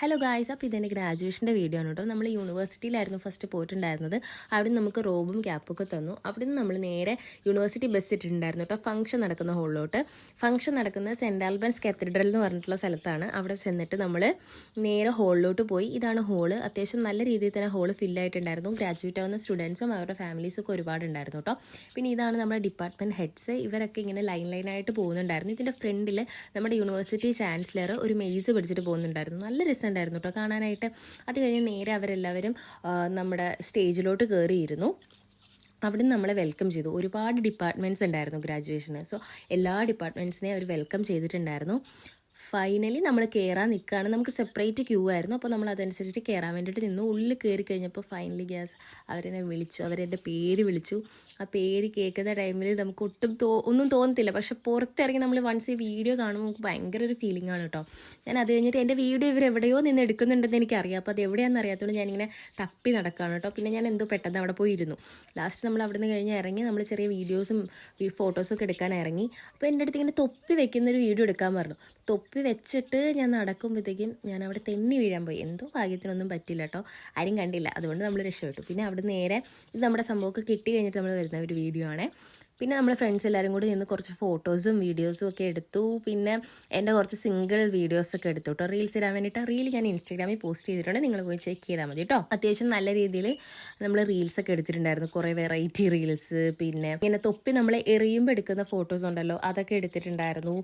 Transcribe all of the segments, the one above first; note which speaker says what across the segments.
Speaker 1: Hello guys, അപ്പോൾ ഇതെൻ്റെ ഗ്രാജുവേഷൻ്റെ video ആണ് കേട്ടോ. നമ്മൾ യൂണിവേഴ്സിറ്റിയിലായിരുന്നു ഫസ്റ്റ് പോയിട്ടുണ്ടായിരുന്നത്. അവിടെ നമുക്ക് റോബും ക്യാപ്പൊക്കെ തന്നു. അവിടെ നിന്ന് നമ്മൾ നേരെ യൂണിവേഴ്സിറ്റി ബസ് ഇട്ടിട്ടുണ്ടായിരുന്നു കേട്ടോ, ഫംഗ്ഷൻ നടക്കുന്ന ഹോളിലോട്ട്. ഫംഗ്ഷൻ നടക്കുന്നത് സെൻറ്റ് ആൽബൻസ് കത്തീഡ്രൽ എന്ന് പറഞ്ഞിട്ടുള്ള സ്ഥലത്താണ്. അവിടെ ചെന്നിട്ട് നമ്മൾ നേരെ ഹോളിലോട്ട് പോയി. ഇതാണ് ഹോള്. അത്യാവശ്യം നല്ല രീതിയിൽ തന്നെ ഹോള് ഫില്ലായിട്ടുണ്ടായിരുന്നു. ഗ്രാജുവേറ്റ് ആവുന്ന സ്റ്റുഡൻസും അവരുടെ ഫാമിലീസും ഒക്കെ ഒരുപാടുണ്ടായിരുന്നു കേട്ടോ. പിന്നെ ഇതാണ് നമ്മുടെ ഡിപ്പാർട്ട്മെൻറ്റ് ഹെഡ്സ്. ഇവരൊക്കെ ഇങ്ങനെ ലൈനായിട്ട് പോകുന്നുണ്ടായിരുന്നു. ഇതിൻ്റെ ഫ്രണ്ടിൽ നമ്മുടെ യൂണിവേഴ്സിറ്റി ചാൻസലർ ഒരു മെയ്സ് പിടിച്ചിട്ട് പോകുന്നുണ്ടായിരുന്നു. നല്ല രസമുണ്ടായിരുന്നു കേട്ടോ കാണാനായിട്ട്. അത് കഴിഞ്ഞ് നേരെ അവരെല്ലാവരും നമ്മുടെ സ്റ്റേജിലോട്ട് കയറിയിരുന്നു. അവിടെ നമ്മളെ വെൽക്കം ചെയ്തു. ഒരുപാട് ഡിപ്പാർട്ട്മെൻറ്റ്സ് ഉണ്ടായിരുന്നു ഗ്രാജുവേഷന്. സോ എല്ലാ ഡിപ്പാർട്ട്മെൻറ്റ്സിനെയും അവർ വെൽക്കം ചെയ്തിട്ടുണ്ടായിരുന്നു. ഫൈനലി നമ്മൾ കയറാൻ നിൽക്കുകയാണ്. നമുക്ക് സെപ്പറേറ്റ് ക്യൂ ആയിരുന്നു. അപ്പോൾ നമ്മൾ അതനുസരിച്ചിട്ട് കയറാൻ വേണ്ടിയിട്ട് നിന്നു. ഉള്ളിൽ കയറി കഴിഞ്ഞപ്പോൾ ഫൈനലി അവരെന്നെ വിളിച്ചു. അവരെൻ്റെ പേര് വിളിച്ചു. ആ പേര് കേൾക്കുന്ന ടൈമിൽ നമുക്ക് ഒട്ടും ഒന്നും തോന്നത്തില്ല. പക്ഷെ പുറത്തിറങ്ങി നമ്മൾ വൺസ് ഈ വീഡിയോ കാണുമ്പോൾ നമുക്ക് ഭയങ്കര ഒരു ഫീലിംഗ് ആണ് കേട്ടോ. ഞാൻ അത് കഴിഞ്ഞിട്ട് എൻ്റെ വീഡിയോ ഇവരെവിടെയോ നിന്ന് എടുക്കുന്നുണ്ടെന്ന് എനിക്കറിയാം. അപ്പോൾ അത് എവിടെയാണെന്ന് അറിയാത്തതുകൊണ്ട് ഞാനിങ്ങനെ തപ്പി നടക്കുകയാണ് കേട്ടോ. പിന്നെ ഞാൻ എന്തോ പെട്ടെന്ന് അവിടെ പോയി ഇരുന്നു. ലാസ്റ്റ് നമ്മൾ അവിടെ നിന്ന് കഴിഞ്ഞ് ഇറങ്ങി നമ്മൾ ചെറിയ വീഡിയോസും ഫോട്ടോസൊക്കെ എടുക്കാൻ ഇറങ്ങി. അപ്പോൾ എൻ്റെ അടുത്ത് ഇങ്ങനെ തൊപ്പി വെക്കുന്നൊരു വീഡിയോ എടുക്കാൻ പറഞ്ഞു. തൊപ്പി വെച്ചിട്ട് ഞാൻ നടക്കുമ്പോഴത്തേക്കും ഞാൻ അവിടെ തെന്നി വീഴാൻ പോയി. എന്തോ ഭാഗ്യത്തിനൊന്നും പറ്റില്ല കേട്ടോ, ആരും കണ്ടില്ല. അതുകൊണ്ട് നമ്മൾ രക്ഷപ്പെട്ടു. പിന്നെ അവിടെ നേരെ ഇത് നമ്മുടെ സംഭവമൊക്കെ കിട്ടി കഴിഞ്ഞിട്ട് നമ്മൾ വരുന്ന ഒരു വീഡിയോ ആണ്. പിന്നെ നമ്മുടെ ഫ്രണ്ട്സ് എല്ലാവരും കൂടി നിന്ന് കുറച്ച് ഫോട്ടോസും വീഡിയോസും ഒക്കെ എടുത്തു. പിന്നെ എൻ്റെ കുറച്ച് സിംഗിൾ വീഡിയോസൊക്കെ എടുത്തു കേട്ടോ, റീൽസ് ഇടാൻ വേണ്ടിയിട്ട്. റീൽ ഞാൻ ഇൻസ്റ്റാഗ്രാമിൽ പോസ്റ്റ് ചെയ്തിട്ടുണ്ട്, നിങ്ങൾ പോയി ചെക്ക് ചെയ്താൽ മതി കേട്ടോ. അത്യാവശ്യം നല്ല രീതിയിൽ നമ്മൾ റീൽസൊക്കെ എടുത്തിട്ടുണ്ടായിരുന്നു, കുറേ വെറൈറ്റി റീൽസ്. പിന്നെ ഇങ്ങനെ തൊപ്പി നമ്മൾ എറിയുമ്പോൾ എടുക്കുന്ന ഫോട്ടോസ് ഉണ്ടല്ലോ, അതൊക്കെ എടുത്തിട്ടുണ്ടായിരുന്നു.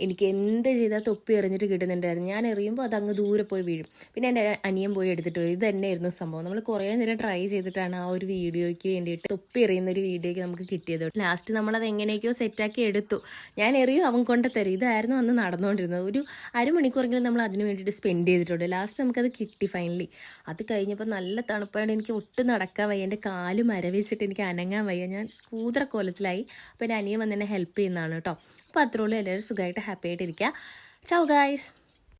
Speaker 1: എനിക്ക് എന്ത് ചെയ്താൽ തൊപ്പി എറിഞ്ഞിട്ട് കിട്ടുന്നുണ്ടായിരുന്നു. ഞാൻ എറിയുമ്പോൾ അത് അങ്ങ് ദൂരെ പോയി വീഴും. പിന്നെ എൻ്റെ അനിയൻ പോയി എടുത്തിട്ട് പോയി. ഇത് തന്നെയായിരുന്നു സംഭവം. നമ്മൾ കുറേ നേരം ട്രൈ ചെയ്തിട്ടാണ് ആ ഒരു വീഡിയോയ്ക്ക് വേണ്ടിയിട്ട്, തൊപ്പി എറിയുന്ന ഒരു വീഡിയോയ്ക്ക് നമുക്ക് കിട്ടിയത്. ലാസ്റ്റ് നമ്മളത് എങ്ങനെയൊക്കെയോ സെറ്റാക്കി എടുത്തു. ഞാൻ എറിയും, അവൻ കൊണ്ട് തരും. ഇതായിരുന്നു അന്ന് നടന്നുകൊണ്ടിരുന്നത്. ഒരു അരമണിക്കൂറെങ്കിലും നമ്മൾ അതിന് വേണ്ടിയിട്ട് സ്പെൻഡ് ചെയ്തിട്ടുണ്ട്. ലാസ്റ്റ് നമുക്കത് കിട്ടി ഫൈനലി. അത് കഴിഞ്ഞപ്പോൾ നല്ല തണുപ്പായതുകൊണ്ട് എനിക്ക് ഒട്ടും നടക്കാൻ വയ്യ. എൻ്റെ കാല് മരവിച്ചിട്ട് എനിക്ക് അനങ്ങാൻ വയ്യ. ഞാൻ കൂതറക്കോലത്തിലായി. അപ്പോൾ എൻ്റെ അനിയൻ വന്ന് എന്നെ ഹെൽപ്പ് ചെയ്യുന്നതാണ് കേട്ടോ. അപ്പോൾ അത്രയുള്ളൂ. എല്ലാവരും സുഖമായിട്ട് ഹാപ്പി ആയിട്ടിരിക്കുക. ചൗ ഗായ്സ്.